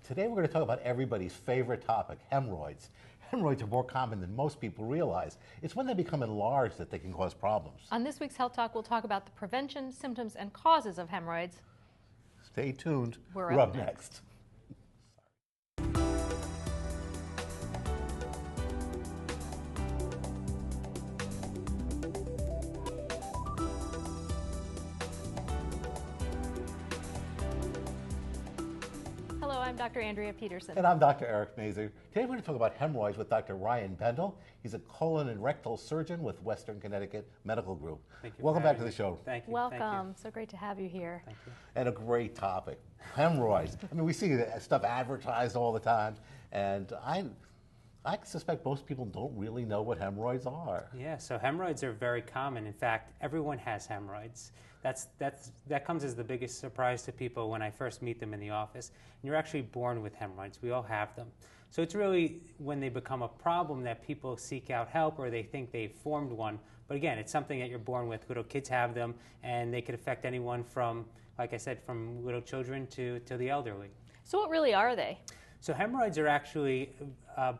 Today we're going to talk about everybody's favorite topic, hemorrhoids. Hemorrhoids are more common than most people realize. It's when they become enlarged that they can cause problems. On this week's Health Talk, we'll talk about the prevention, symptoms, and causes of hemorrhoids. Stay tuned. We're up next. Hello, I'm Dr. Andrea Peterson. And I'm Dr. Eric Mazer. Today we're going to talk about hemorrhoids with Dr. Ryan Bendl. He's a colon and rectal surgeon with Western Connecticut Medical Group. Thank you. Welcome back to the show. Thank you. Welcome. Thank you. So great to have you here. Thank you. And a great topic, hemorrhoids. I mean, we see that stuff advertised all the time, and I suspect most people don't really know what hemorrhoids are. Yeah, so hemorrhoids are very common. In fact, everyone has hemorrhoids. That comes as the biggest surprise to people when I first meet them in the office. And you're actually born with hemorrhoids. We all have them. So it's really when they become a problem that people seek out help or they think they've formed one. But again, it's something that you're born with. Little kids have them, and they could affect anyone from, like I said, from little children to the elderly. So what really are they? So hemorrhoids are actually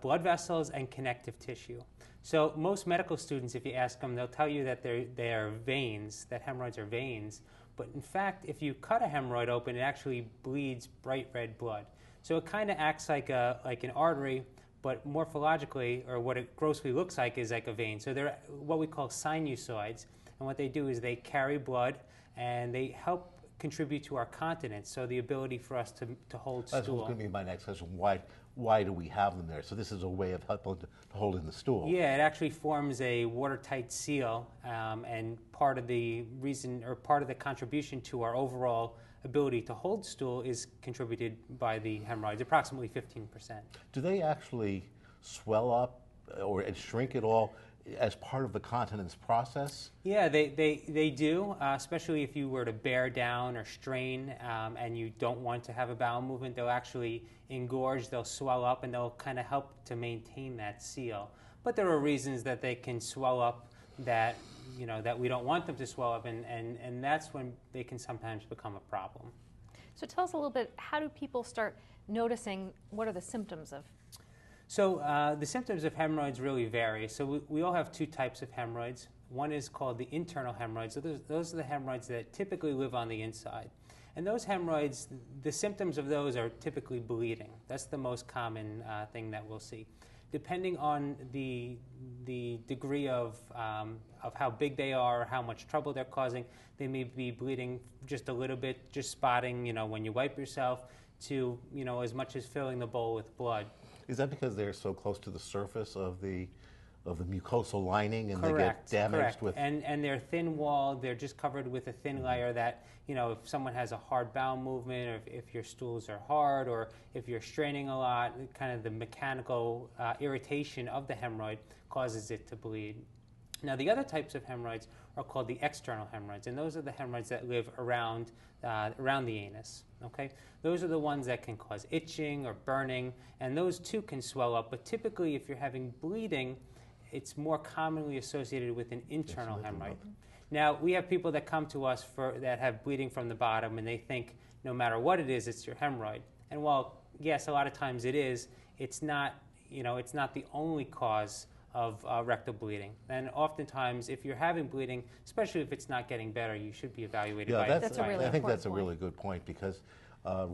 blood vessels and connective tissue. So most medical students, if you ask them, they'll tell you that they are veins, that hemorrhoids are veins. But in fact, if you cut a hemorrhoid open, it actually bleeds bright red blood. So it kind of acts like an artery, but morphologically, or what it grossly looks like, is like a vein. So they're what we call sinusoids. And what they do is they carry blood, and they help contribute to our continence, so the ability for us to hold stool. That's going to be my next question. Why do we have them there? So this is a way of helping to hold in the stool. Yeah, it actually forms a watertight seal, and part of the reason, or part of the contribution to our overall ability to hold stool is contributed by the hemorrhoids, approximately 15%. Do they actually swell up and shrink at all as part of the continence process? Yeah, they do, especially if you were to bear down or strain and you don't want to have a bowel movement. They'll actually engorge, they'll swell up, and they'll kind of help to maintain that seal. But there are reasons that they can swell up that, that we don't want them to swell up, and that's when they can sometimes become a problem. So tell us a little bit, how do people start noticing, what are the symptoms of? So the symptoms of hemorrhoids really vary. So we all have two types of hemorrhoids. One is called the internal hemorrhoids. So those are the hemorrhoids that typically live on the inside. And those hemorrhoids, the symptoms of those are typically bleeding. That's the most common thing that we'll see. Depending on the degree of how big they are, or how much trouble they're causing, they may be bleeding just a little bit, just spotting, when you wipe yourself, to, as much as filling the bowl with blood. Is that because they're so close to the surface of the mucosal lining, and Correct, they get damaged correct. with? And they're thin-walled. They're just covered with a thin layer that, if someone has a hard bowel movement, or if your stools are hard, or if you're straining a lot, kind of the mechanical irritation of the hemorrhoid causes it to bleed. Now, the other types of hemorrhoids are called the external hemorrhoids, and those are the hemorrhoids that live around the anus. Okay, those are the ones that can cause itching or burning, and those too can swell up. But typically, if you're having bleeding, it's more commonly associated with an internal hemorrhoid. Now, we have people that come to us that have bleeding from the bottom, and they think no matter what it is, it's your hemorrhoid. And while yes, a lot of times it is, it's not. It's not the only cause of rectal bleeding. And oftentimes, if you're having bleeding, especially if it's not getting better, you should be evaluated by that's a really I think that's a important really good point, because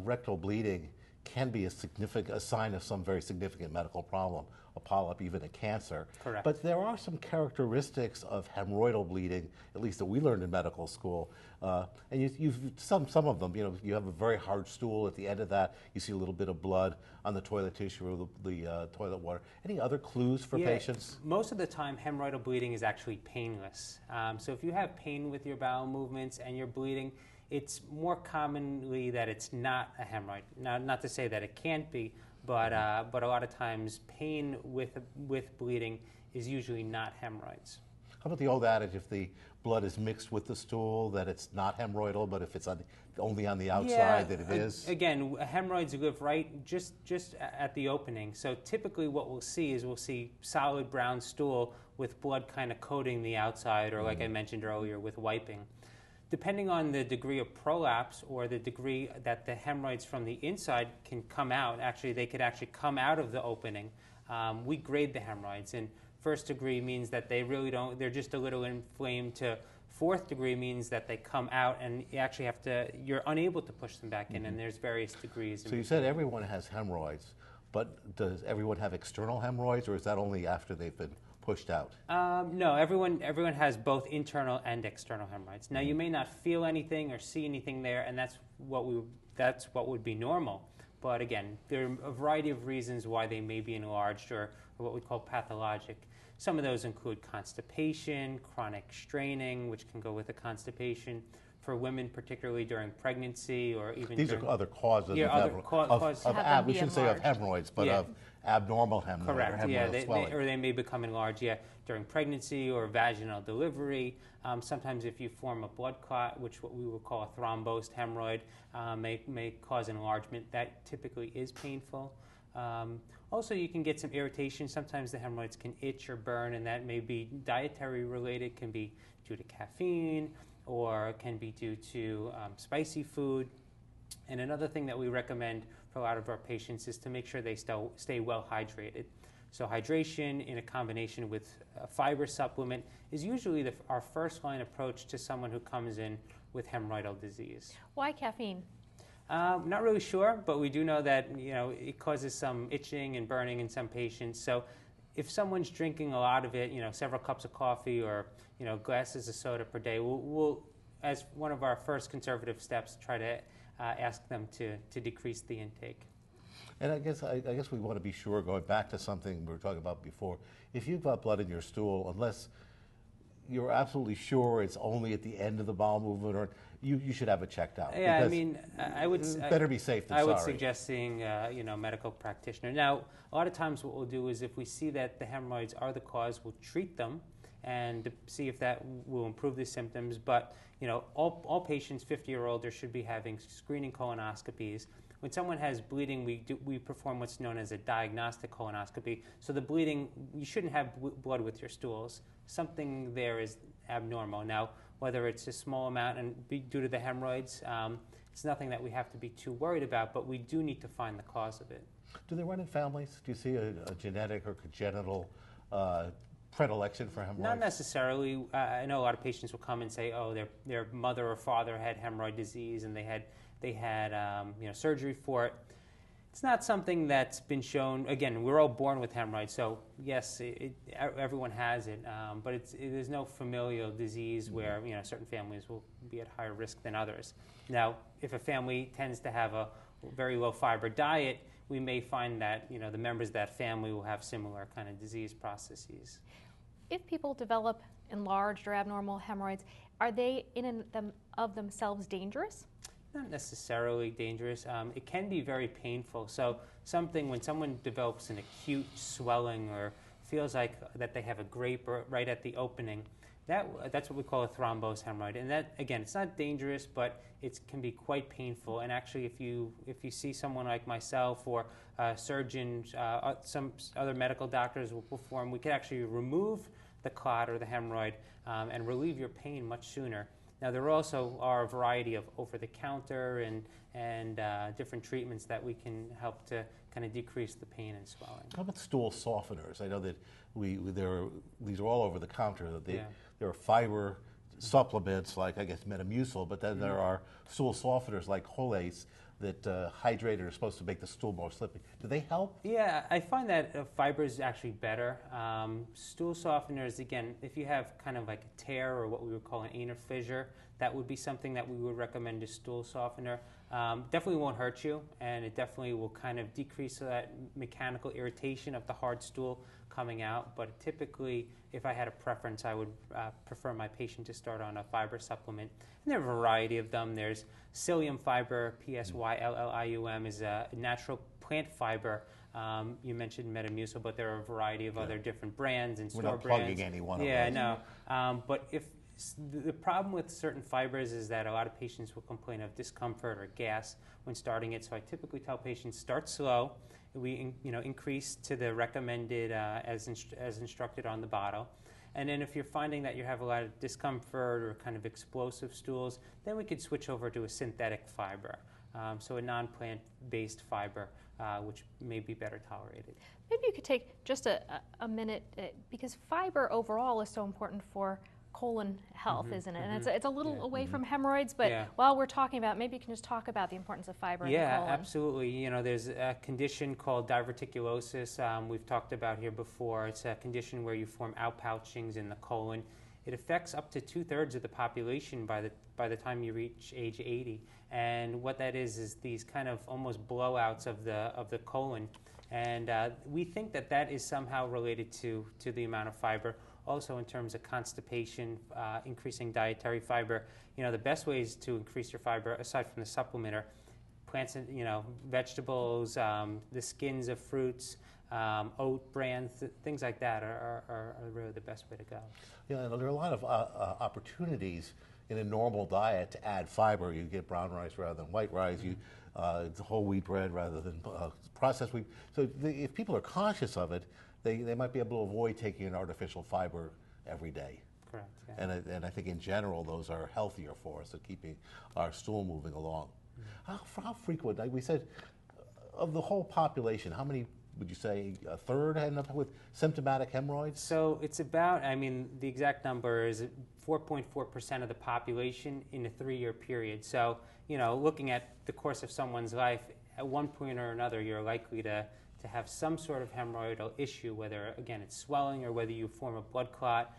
rectal bleeding can be a sign of some very significant medical problem, a polyp, even a cancer. Correct. But there are some characteristics of hemorrhoidal bleeding, at least that we learned in medical school. And you've some of them. You have a very hard stool. At the end of that, you see a little bit of blood on the toilet tissue or the toilet water. Any other clues for patients? Most of the time, hemorrhoidal bleeding is actually painless. So if you have pain with your bowel movements and you're bleeding, it's more commonly that it's not a hemorrhoid. Now, not to say that it can't be, but a lot of times pain with bleeding is usually not hemorrhoids. How about the old adage, if the blood is mixed with the stool, that it's not hemorrhoidal, but if it's only on the outside, that it is? Again, hemorrhoids live right just at the opening. So typically what we'll see solid brown stool with blood kind of coating the outside, or like I mentioned earlier, with wiping. depending on the degree of prolapse or the degree that the hemorrhoids from the inside can come out, actually they could actually come out of the opening. We grade the hemorrhoids, and first degree means that they really don't, they're just a little inflamed, to fourth degree means that they come out and you actually have to, you're unable to push them back in, and there's various degrees. So you said everyone has hemorrhoids, but does everyone have external hemorrhoids, or is that only after they've been pushed out? No, everyone has both internal and external hemorrhoids. Now, you may not feel anything or see anything there, and that's what would be normal. But again, there are a variety of reasons why they may be enlarged, or what we call pathologic. Some of those include constipation, chronic straining, which can go with a constipation. For women, particularly during pregnancy, or even These are other causes we shouldn't say of hemorrhoids, but of abnormal hemorrhoids. Correct. Hemorrhoid Or they may become enlarged. During pregnancy or vaginal delivery. Sometimes, if you form a blood clot, which what we would call a thrombosed hemorrhoid, may cause enlargement. That typically is painful. Also, you can get some irritation. Sometimes the hemorrhoids can itch or burn, and that may be dietary related. Can be due to caffeine, or can be due to spicy food. And another thing that we recommend for a lot of our patients is to make sure they stay well hydrated. So hydration in a combination with a fiber supplement is usually our first line approach to someone who comes in with hemorrhoidal disease. Why caffeine? Not really sure, but we do know that it causes some itching and burning in some patients. So if someone's drinking a lot of it, several cups of coffee or glasses of soda per day, we'll as one of our first conservative steps, try to ask them to decrease the intake. And I guess we want to be sure, going back to something we were talking about before, if you've got blood in your stool, unless you're absolutely sure it's only at the end of the bowel movement, or you should have it checked out. Yeah, I mean, I would better be safe than sorry. I would suggest seeing a medical practitioner. Now, a lot of times what we'll do is if we see that the hemorrhoids are the cause, we'll treat them and to see if that will improve the symptoms. But all patients 50 or older should be having screening colonoscopies. When someone has bleeding, we perform what's known as a diagnostic colonoscopy. So the bleeding, you shouldn't have blood with your stools. Something there is abnormal. Now, whether it's a small amount and due to the hemorrhoids, it's nothing that we have to be too worried about, but we do need to find the cause of it. Do they run in families? Do you see a genetic or congenital predilection for hemorrhoids? Not necessarily. I know a lot of patients will come and say, oh, their mother or father had hemorrhoid disease and they had surgery for it. It's not something that's been shown. Again, we're all born with hemorrhoids, so yes, everyone has it, but there's no familial disease where certain families will be at higher risk than others. Now, if a family tends to have a very low fiber diet, we may find that the members of that family will have similar kind of disease processes. If people develop enlarged or abnormal hemorrhoids, are they in and of themselves dangerous? Not necessarily dangerous. It can be very painful. So when someone develops an acute swelling or feels like that they have a grape right at the opening, that's what we call a thrombosed hemorrhoid. And that, again, it's not dangerous, but it can be quite painful. And actually, if you see someone like myself or surgeons, some other medical doctors will perform, we can actually remove the clot or the hemorrhoid and relieve your pain much sooner. Now, there also are a variety of over-the-counter and different treatments that we can help to kind of decrease the pain and swelling. How about stool softeners? I know that these are all over the counter. There are fiber supplements like, I guess, Metamucil, but then there are stool softeners like Holace that hydrate are supposed to make the stool more slippy. Do they help? Yeah, I find that fiber is actually better. Stool softeners, again, if you have kind of like a tear or what we would call an anal fissure, that would be something that we would recommend a stool softener. Definitely won't hurt you, and it definitely will kind of decrease that mechanical irritation of the hard stool coming out. But typically, if I had a preference, I would prefer my patient to start on a fiber supplement. And there are a variety of them. There's psyllium fiber, Psyllium, is a natural plant fiber. You mentioned Metamucil, but there are a variety of other different brands and store brands. We're not plugging any one of those. Yeah, no. But the problem with certain fibers is that a lot of patients will complain of discomfort or gas when starting it. So I typically tell patients start slow. We increase to the recommended as instructed on the bottle, And then if you're finding that you have a lot of discomfort or kind of explosive stools, then we could switch over to a synthetic fiber, so a non-plant-based fiber, which may be better tolerated. Maybe you could take just a minute, because fiber overall is so important for colon health, isn't it? And it's a little away from hemorrhoids, but while we're talking about, maybe you can just talk about the importance of fiber in the colon. Yeah, absolutely. You know, there's a condition called diverticulosis we've talked about here before. It's a condition where you form outpouchings in the colon. It affects up to 2/3 of the population by the time you reach age 80. And what that is these kind of almost blowouts of the colon. And we think that that is somehow related to the amount of fiber. Also in terms of constipation, increasing dietary fiber. You know, the best ways to increase your fiber, aside from the supplement, are plants and, vegetables, the skins of fruits, oat bran, things like that are really the best way to go. Yeah, and there are a lot of opportunities in a normal diet to add fiber. You get brown rice rather than white rice. It's whole wheat bread rather than processed wheat. So if people are conscious of it, they might be able to avoid taking an artificial fiber every day. Correct. Yeah. And I think in general those are healthier for us, at keeping our stool moving along. How frequent? Like we said, of the whole population, how many would you say a third end up with symptomatic hemorrhoids? So it's about, the exact number is 4.4% of the population in a 3-year period. So, looking at the course of someone's life, at one point or another, you're likely to have some sort of hemorrhoidal issue, whether, again, it's swelling or whether you form a blood clot.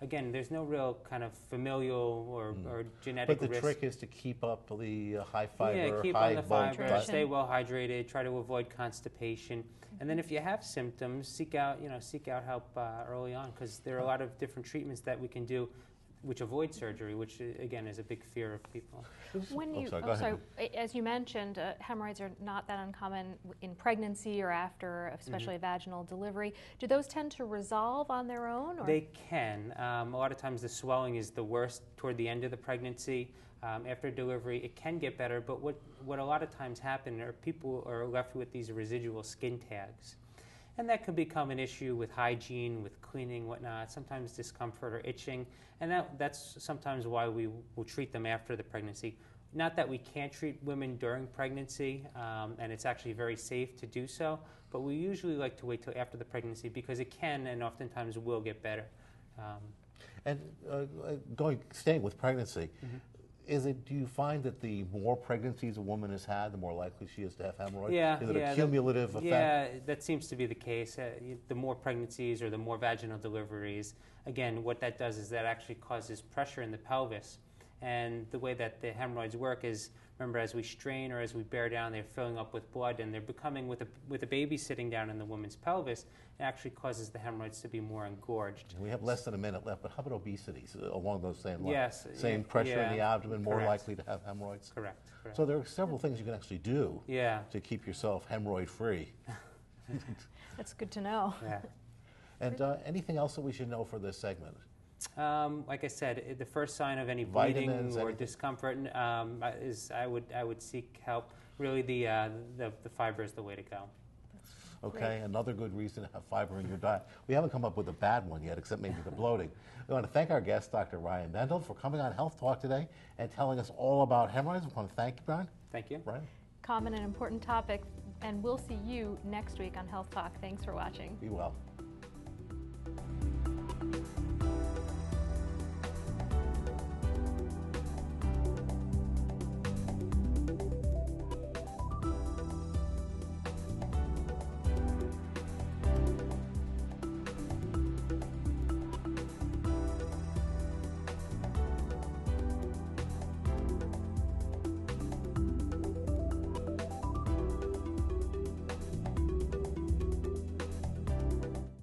Again, there's no real kind of familial or genetic risk. But the trick is to keep up the high fiber, keep high on the fiber, bulk. stay well hydrated, try to avoid constipation, and then if you have symptoms, seek out help early on, because there are a lot of different treatments that we can do which avoid surgery, which again is a big fear of people. As you mentioned, hemorrhoids are not that uncommon in pregnancy or after, especially vaginal delivery. Do those tend to resolve on their own? Or? They can. A lot of times the swelling is the worst toward the end of the pregnancy. After delivery, it can get better, but what a lot of times happen are people are left with these residual skin tags. And that can become an issue with hygiene, with cleaning, whatnot, sometimes discomfort or itching. And that's sometimes why we will treat them after the pregnancy. Not that we can't treat women during pregnancy, and it's actually very safe to do so, but we usually like to wait till after the pregnancy because it can and oftentimes will get better. Staying with pregnancy, do you find that the more pregnancies a woman has had, the more likely she is to have hemorrhoids? Is it a cumulative effect? Yeah, that seems to be the case. The more pregnancies or the more vaginal deliveries, again, what that does is that actually causes pressure in the pelvis. And the way that the hemorrhoids work is, remember, as we strain or as we bear down, they're filling up with blood, and they're becoming, with a baby sitting down in the woman's pelvis, it actually causes the hemorrhoids to be more engorged. We have less than a minute left, but how about obesity? Along those same lines? Yes. Same pressure in the abdomen, more likely to have hemorrhoids? Correct. So there are several things you can actually do to keep yourself hemorrhoid-free. That's good to know. Yeah. And anything else that we should know for this segment? Like I said, the first sign of any bleeding or discomfort is I would seek help. Really, the fiber is the way to go. Okay, Great. Another good reason to have fiber in your diet. We haven't come up with a bad one yet, except maybe the bloating. We want to thank our guest, Dr. Ryan Bendl, for coming on Health Talk today and telling us all about hemorrhoids. We want to thank you, Brian. Thank you. Brian. Common and important topic, and we'll see you next week on Health Talk. Thanks for watching. Be well.